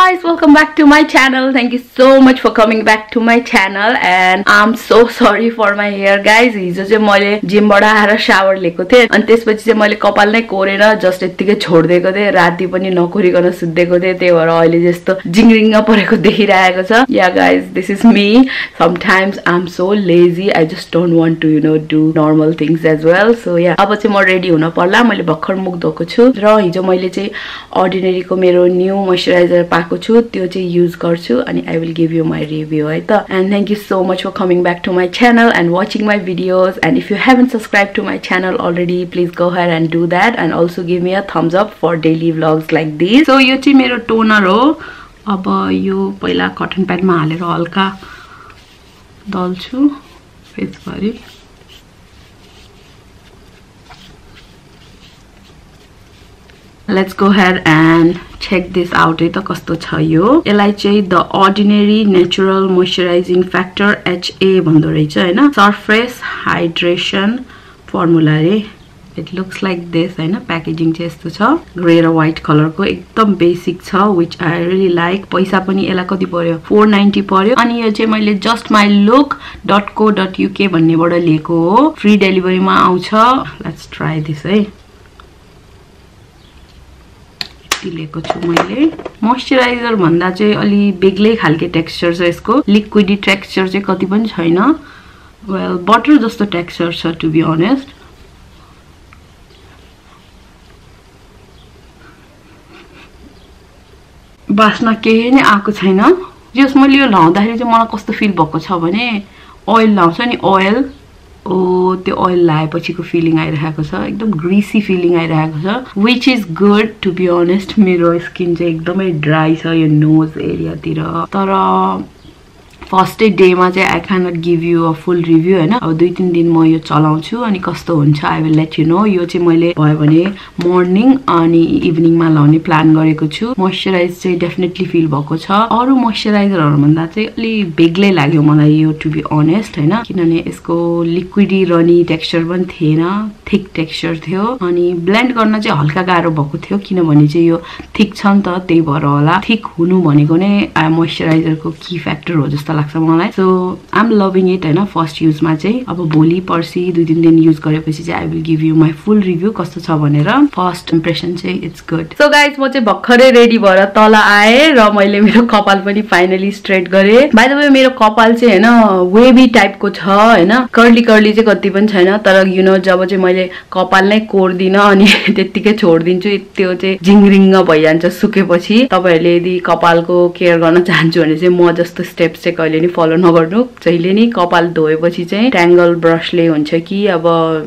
guys, welcome back to my channel. Thank you so much for coming back to my channel and I'm so sorry for my hair guys. हिजो चाहिँ मैले जिमबाट आएर shower लिएको थिएँ अनि त्यसपछि चाहिँ मैले कपाल नै कोरेर जस्ट यतिकै छोड्दिएको थिएँ, राति पनि नकोरिकन सुत्देको थिएँ, त्यही भएर अहिले जस्तो जिङरिङ परेको देखिरहेको छ. Yeah guys, this is me. Sometimes I'm so lazy. I just don't want to do normal things as well. So yeah, अब चाहिँ म रेडी हुन पर्ला. मैले भर्खर मुख धोएको छु र हिजो मैले चाहिँ अर्डिनरी को मेरो न्यू मोइस्चराइजर पाएको छु, त्यो चाहिँ युज गर्छु अनि I will give you my review है त. And thank you so much for coming back to my channel and watching my videos. And if you haven't subscribed to my channel already, please go ahead and do that and also give me a thumbs up for daily vlogs like these. So यो चाहिँ मेरो toner हो. अब यो पहिला cotton प्याडमा हालेर हल्का दल्छु फेसभरि. Let's go ahead and check this out. है त कस्तो छ यो. यसलाई चाहिँ the ordinary natural moisturising factor HA भन्दो रहेछ हैन. सरफेस हाइड्रेसन फर्मुला रे. It looks like this हैन. प्याकेजिङ चाहिँ यस्तो छ, ग्रे र व्हाइट कलरको, एकदम बेसिक छ, which I really like. पैसा पनि यसलाई कति पर्यो, 490 पर्यो. अनि यो चाहिँ मैले justmylook.co.uk भन्नेबाट लिएको हो. फ्री डेलिभरीमा आउँछ. लेट्स ट्राई दिस है. लिएको छु मैले. मोइस्चराइजर भन्दा चाहिँ अलि बेग्लै खालके टेक्सचर छ यसको. लिक्विडी टेक्सचर चाहिँ कति पनि छैन. वेल बटर जस्तो टेक्सचर छ टु बी अनेस्ट. बास्ना केही नै आएको छैन. जस मैले यो लाउँदाखेरि चाहिँ मलाई कस्तो फिल भएको छ भने ओइल लाउँछ नि, ओइल त्यो ओइल लाएपछिको फिलिङ आइरहेको छ. एकदम ग्रीसी फिलिङ आइरहेको छ, which is good to be honest. मेरो स्किन चाहिँ एकदमै ड्राई छ यो नोज एरियातिर. तर फर्स्ट डेमा चाहिँ I can not give you a full review हैन. अब 2-3 दिन म यो चलाउँछु अनि कस्तो हुन्छ I will let you no. यो चाहिँ मैले भयो भने मर्निङ अनि इभिनिङमा लाउने प्लान गरेको छु. मोइस्चराइज चाहिँ डेफिनेटली फिल भएको छ. अरु मोइस्चराइजरहरु भन्दा चाहिँ अलि बेग्लै लाग्यो मलाई यो टु बी अनेस्ट हैन, किनभने यसको लिक्विडी रनी टेक्सचर पनि थिएन, थिक टेक्सचर थियो अनि ब्लेन्ड गर्न चाहिँ हल्का गाह्रो भएको थियो, किनभने चाहिँ यो थिक छ नि त, त्यही भएर होला. थिक हुनु भनेको नै मोइस्चराइजरको की फ्याक्टर हो जस्तो लाग्छ मलाई. So I am loving it हैन फर्स्ट युजमा चाहिँ. अब भोलि पर्सि 2-3 दिन युज गरेपछि चाहिँ I will give you my full review कस्तो छ भनेर. फर्स्ट इम्प्रेसन चाहिँ इट्स गुड. सो गाइज म चाहिँ भर्खरै रेडी भएर तल आएँ र मैले मेरो कपाल पनि फाइनली स्ट्रेट गरेँ. बाइ द वे मेरो कपाल चाहिँ हैन वेभी टाइपको छ हैन, कर्ली कर्ली चाहिँ कति पनि छैन. तर जब चाहिँ मैले कपाल नै कोर्दिनँ अनि त्यतिकै छोडिदिन्छु, त्यो चाहिँ जिङरिङ भइजान्छ सुकेपछि. तपाईहरुले यदि कपालको केयर गर्न चाहन्छु भने चाहिँ म जस्तो स्टेप्स चाहिँ कहिले नि फलो नगर्नु. जहिले नि कपाल धोएपछि चाहिँ ट्याङ्गल ब्रसले हुन्छ कि अब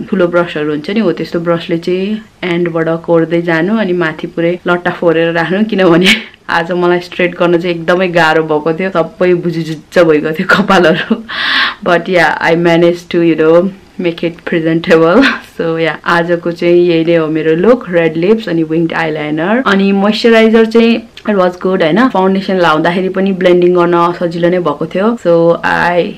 ठुलो ब्रसहरु हुन्छ नि, हो त्यस्तो ब्रसले चाहिँ एन्डबाट कोर्दै जानु अनि माथि पुरै लट्टा फोरेर राख्नु, किनभने आज मलाई स्ट्रेट गर्न चाहिँ एकदमै गाह्रो भएको थियो. सबै बुजुजुच्च भइगयो थियो कपालहरु. But yeah I manage to make it presentable. So yeah, आजको चाहिँ यही नै हो मेरो लुक. रेड लिप्स अनि विङ्ड आइलाइनर अनि मोइस्चराइजर चाहिँ इट वाज गुड हैन. फाउन्डेसन लाउँदाखेरि पनि ब्लेन्डिङ गर्न सजिलो नै भएको थियो. So I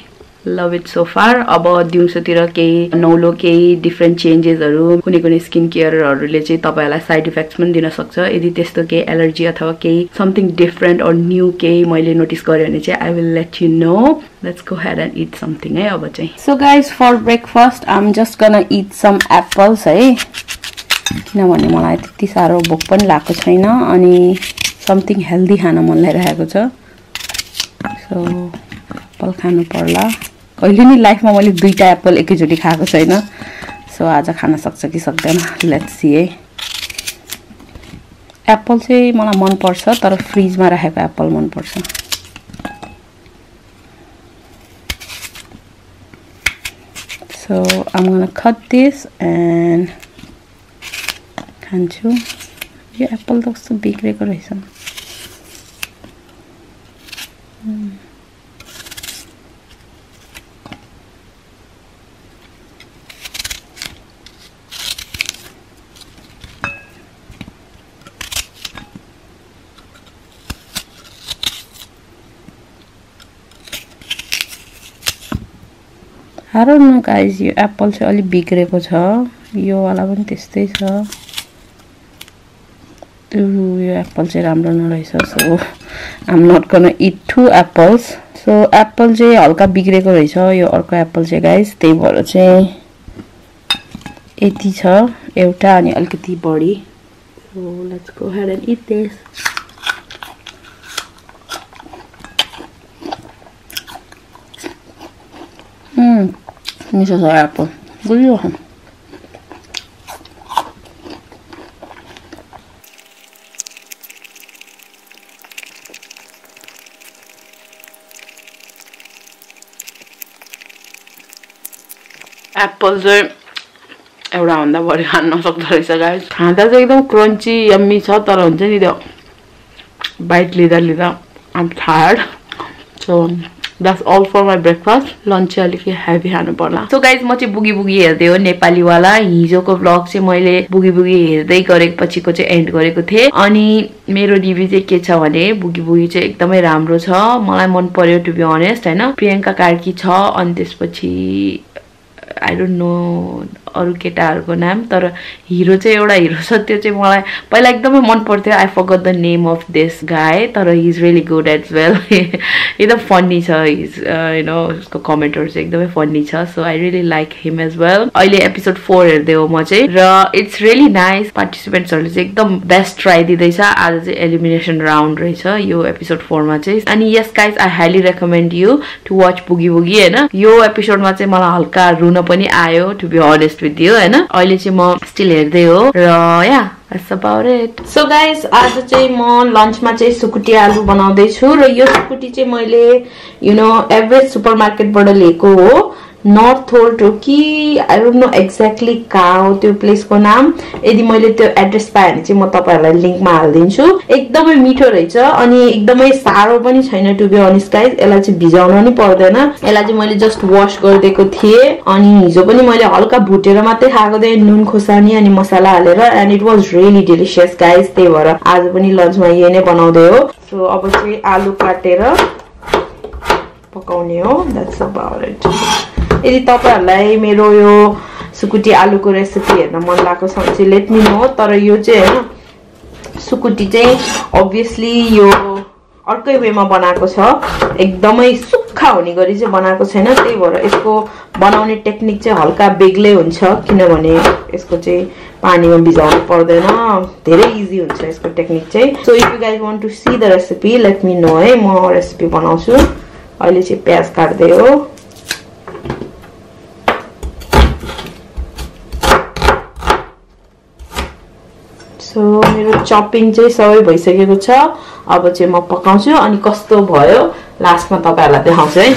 love it so far. अब दिउँसोतिर केही नौलो केही डिफ्रेन्ट चेन्जेसहरु कुनै स्किन केयरहरुले चाहिँ तपाईहरुलाई साइड इफेक्ट्स पनि दिन सक्छ. यदि त्यस्तो केही एलर्जी अथवा केही समथिङ डिफ्रेन्ट अर न्यू केही मैले नोटिस गरे भने चाहिँ I will let you know. Let's go ahead and eat something है अब चाहिँ. So guys for breakfast I am just gonna eat some apples है, किनभने मलाई त्यति साह्रो भोक पनि लागेको छैन अनि समथिङ हेल्दी खान मन लागिरहेको छ. सो एप्पल खानु पर्ला. कहिले नि लाइफमा मैले 2टा एप्पल एकैचोटी खाएको छैन. सो आज खान सक्छ कि सक्दैन, लेट्स सी है. एप्पल चाहिँ मलाई मन पर्छ तर फ्रिजमा राखेको एप्पल मन पर्छ. So I'm gonna cut this and खान्छु. यो एप्पल त कस्तो बिग्रेको रहेछ. I don't know guys, यो एप्पल चाहिँ अलि बिग्रेको छ. यो वाला पनि त्यस्तै छ. यो एप्पल चाहिँ राम्रो नरहेछ so I am not gonna eat 2 apples so apple चाहिँ हल्का बिग्रेको रहेछ यो अर्को एप्पल चाहिँ गाइस त्यही भएर चाहिँ यति छ एउटा अनि अलिकति बढी so let's go ahead and it this मिठो छ एप्पल गुलियो खानु एप्पल चाहिँ एउटा भन्दा बढी खान नसक्दो रहेछ गाइस खाँदा चाहिँ एकदम क्रन्ची यम्मी छ तर हुन्छ नि त्यो बाइट लिँदा लिँदा I am tired so that's all for my breakfast lunch चाहिँ अलिकति हेभी खानु पर्ला सो गाइज म चाहिँ बुगी बुगी हेर्दै हो नेपाली वाला हिजोको ब्लग चाहिँ मैले बुगी बुगी हेर्दै गरेको पछिको चाहिँ एन्ड गरेको थिएँ अनि मेरो रिभ्यू चाहिँ के छ भने बुगी बुगी चाहिँ एकदमै राम्रो छ मलाई मन पर्यो टु बी अनेस्ट हैन प्रियंका कार्की छ अनि त्यसपछि आई डोन्ट नो अरु केटाहरुको नाम तर हिरो चाहिँ एउटा हिरो छ त्यो चाहिँ मलाई पहिला एकदमै मन पर्थ्यो I forgot the name of this guy तर he is really good as well एकदम फन्नी छ हिज यु नो उसको कमेन्टहरु चाहिँ एकदमै फन्नी छ so I really like him as well अहिले एपिसोड 4 हेर्दै हो म चाहिँ र इट्स रियली नाइस पार्टिसिपेन्ट्सहरुले चाहिँ एकदम बेस्ट ट्राई दिदैछ आज चाहिँ एलिमिनेसन राउन्ड रहेछ यो एपिसोड 4 मा चाहिँ अनि yes guys I highly recommend you to watch Boogie Boogie हैन यो एपिसोडमा चाहिँ मलाई हल्का रुन पनि आयो to be honest with you हैन अहिले चाहिँ म स्टिल हेर्दै हो र या that's about it so guys आज चाहिँ म लन्चमा चाहिँ सुकुटी आलु बनाउँदै छु र यो सुकुटी चाहिँ मैले यु नो एभरेज सुपरमार्केटबाट लिएको हो नर्थ होल्ट हो कि आई डोन्ट नो एक्ज्याक्टली कहाँ हो त्यो प्लेसको नाम यदि मैले त्यो एड्रेस पाएँ भने चाहिँ म तपाईहरुलाई लिंकमा हाल्दिन्छु एकदमै मिठो रहेछ अनि एकदमै सारो पनि छैन टु बी अनेस्ट गाइज यसलाई चाहिँ भिजाउन नि पर्दैन यसलाई चाहिँ मैले जस्ट वाश गरिदिएको थिएँ अनि हिजो पनि मैले हल्का भुटेर मात्रै खाएको थिएँ नुन खोर्सानी अनि मसला हालेर and it was really delicious guys त्यही भएर आज पनि लन्चमा यही नै बनाउँदै हो सो अब चाहिँ आलु काटेर पकाउने हो द्याट्स अबाउट इट यदि तपाईहरुलाई मेरो यो सुकुटी आलुको रेसिपी हेर्न मन लागेको छ भने चाहिँ लेट मी नो तर यो चाहिँ हैन सुकुटी चाहिँ obviously यो अर्कै वेमा बनाएको छ एकदमै सुक्खा हुने गरी चाहिँ बनाएको छैन त्यही भएर यसको बनाउने टेक्निक चाहिँ हल्का बेग्लै हुन्छ किनभने यसको चाहिँ पानीमा भिजाउनु पर्दैन धेरै इजी हुन्छ यसको टेक्निक चाहिँ so if you guys want to see the recipe let me know है म रेसिपी बनाउँछु अहिले चाहिँ प्याज काट्दै हो सो मेरो चपिङ चाहिँ सबै भइसकेको छ अब चाहिँ म पकाउँछु अनि कस्तो भयो लास्टमा तपाईहरुलाई देखाउँछु है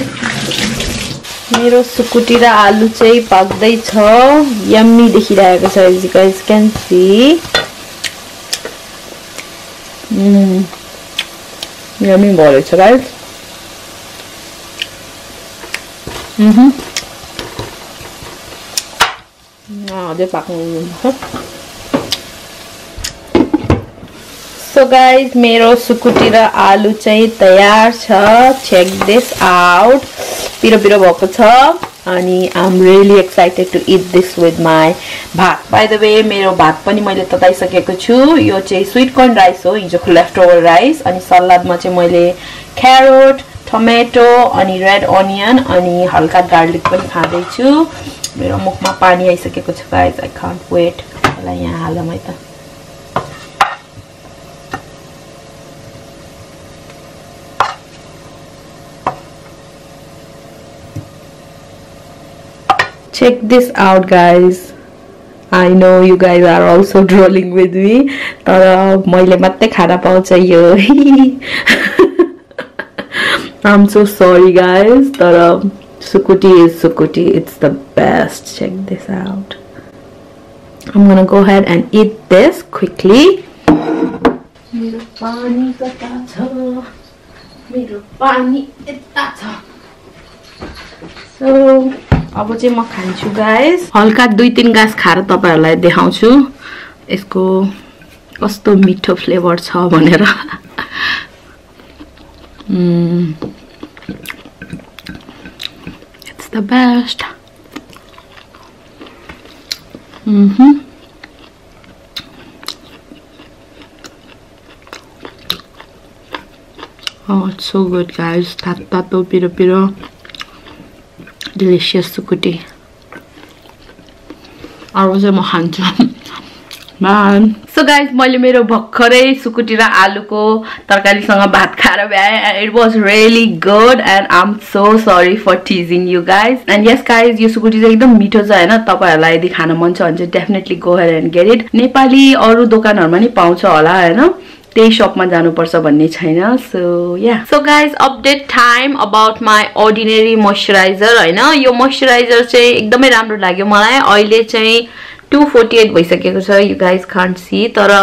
मेरो सुकुटी र आलु चाहिँ पाक्दै छ यम्मी देखिरहेको छ as you guys can see yummy भयो छ गाइस अझै पाक्नु So guys, मेरो सुकुटी र आलु चाहिँ तयार छ check this out पिरो पिरो भएको छ अनि I'm really excited to eat this with my भात by the way मेरो भात पनि मैले तताइसकेको छु यो चाहिँ स्वीट कर्न राइस हो हिजोको लेफ्ट ओभर राइस अनि सलादमा चाहिँ मैले क्यारोट टमेटो अनि रेड अनियन अनि हल्का गार्लिक पनि खाँदै छु मेरो मुखमा पानी आइसकेको छ गाइस I can't wait मलाई यहाँ हालम है त Check this out guys I know you guys are also drooling with me तर मैले मात्रै खाना पाउँछ यो I'm so sorry guys तर Sukuti is Sukuti it's the best check this out I'm gonna go ahead and eat this quickly मेरो पानी कता छ मेरो पानी यता छ So अब चाहिँ म खान्छु गाइस हल्का 2-3 गास खाएर तपाईहरुलाई देखाउँछु यसको कस्तो मिठो फ्लेभर छ भनेर It's the best Oh, it's so good, guys. Tato, piro. Delicious sukuti. अरु चाहिँ म खान्छु man. So guys, मैले मेरो भक्खरै सुकुटी र आलुको तरकारीसँग भात खाएर भ्याए and it was really good and I'm so sorry for teasing you guys. And yes guys, यो सुकुटी चाहिँ एकदम मिठो छ हैन. तपाईहरुलाई यदि खान मन छ भने चाहिँ definitely go ahead and get it. Nepali अरु दोकानहरुमा नि पाउँछ होला हैन. त्यही शपमा जानुपर्छ भन्ने छैन. So yeah. So guys, update time about my ordinary moisturizer हैन. यो moisturizer चाहिँ एकदमै राम्रो लाग्यो मलाई. अहिले चाहिँ 248 भइसकेको छ. You guys can't see, तर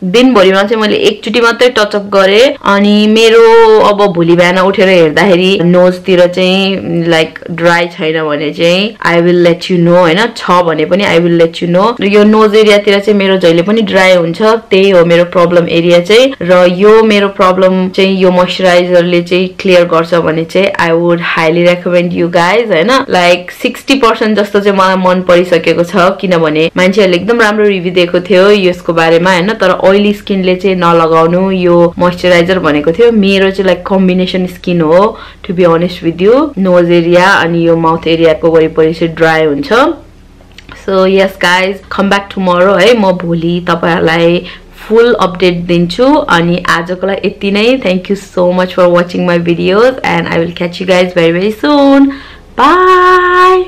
दिनभरिमा चाहिँ मैले एकचोटी मात्रै टच अप गरे अनि मेरो अब भोलि बिहान उठेर हेर्दाखेरि नोज तिर चाहिँ लाइक ड्राई छैन भने चाहिँ I will let you no हैन. छ भने पनि I will let you no. यो नोज एरिया तिर चाहिँ मेरो जहिले पनि ड्राई हुन्छ. त्यही हो मेरो प्रब्लम एरिया चाहिँ. र यो मेरो प्रब्लम चाहिँ यो मोइस्चराइजरले चाहिँ क्लियर गर्छ भने चाहिँ I would highly recommend you guys हैन. लाइक 60% जस्तो चाहिँ मलाई मन परिसकेको छ किनभने मान्छेहरुले एकदम राम्रो रिभ्यु दिएको थियो यसको बारेमा हैन. तर oily skin ले चाहिँ नलगाउनु यो मोइस्चराइजर भनेको थियो. मेरो चाहिँ लाइक कम्बिनेसन स्किन हो to be honest with you. Nose area अनि यो माउथ एरियाको वरिपरि चाहिँ ड्राई हुन्छ. So yes guys, come back tomorrow है. म भोलि तपाईहरुलाई फुल अपडेट दिन्छु अनि आजको लागि यति नै. Thank you so much for watching my videos and I will catch you guys very very soon. Bye.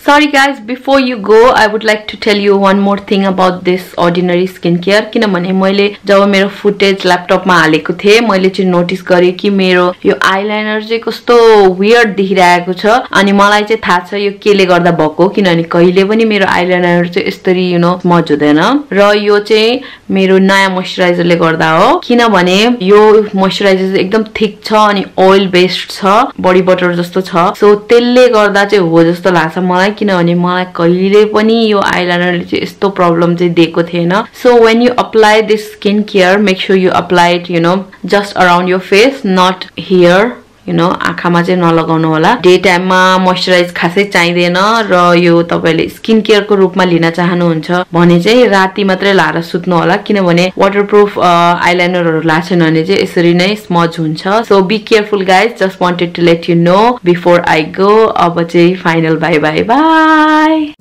Sorry guys, before you go, I would like to tell you one more thing about this ordinary skincare. किनभने मैले जब मेरो footage ल्यापटपमा हालेको थिए मैले चाहिँ notice गरे कि मेरो यो आइलाइनर चाहिँ कस्तो वियर्ड देखिरहेको छ अनि मलाई चाहिँ थाहा छ यो केले गर्दा भएको. किनभने कहिले पनि मेरो आइलाइनर चाहिँ यसरी यु नो स्मज हुँदैन र यो चाहिँ मेरो नयाँ मोइस्चराइजरले गर्दा हो. किनभने यो मोइस्चराइजर चाहिँ एकदम थिक छ अनि ओइल बेस्ड छ, बडी बटर जस्तो छ. सो त्यसले गर्दा चाहिँ हो जस्तो लाग्छ मलाई. किनभने मलाई कहिले पनि यो आइलाइनरले चाहिँ यस्तो प्रब्लम चाहिँ दिएको थिएन. So when you apply this skin care, make sure you apply it you know just around your face, not here you know. आँखामा चाहिँ नलगाउनु होला. डे टाइममा मोइस्चराइज खासै चाहिँदैन र यो तपाईले स्किन केयरको रूपमा लिन चाहनुहुन्छ भने चाहिँ राति मात्रै लाएर सुत्नु होला. किनभने वाटरप्रुफ आइलाइनरहरु लाछन् भने चाहिँ यसरी नै स्मज हुन्छ. So be careful guys. Just wanted to let you know before I go. अब चाहिँ फाइनल बाई बाई बाई.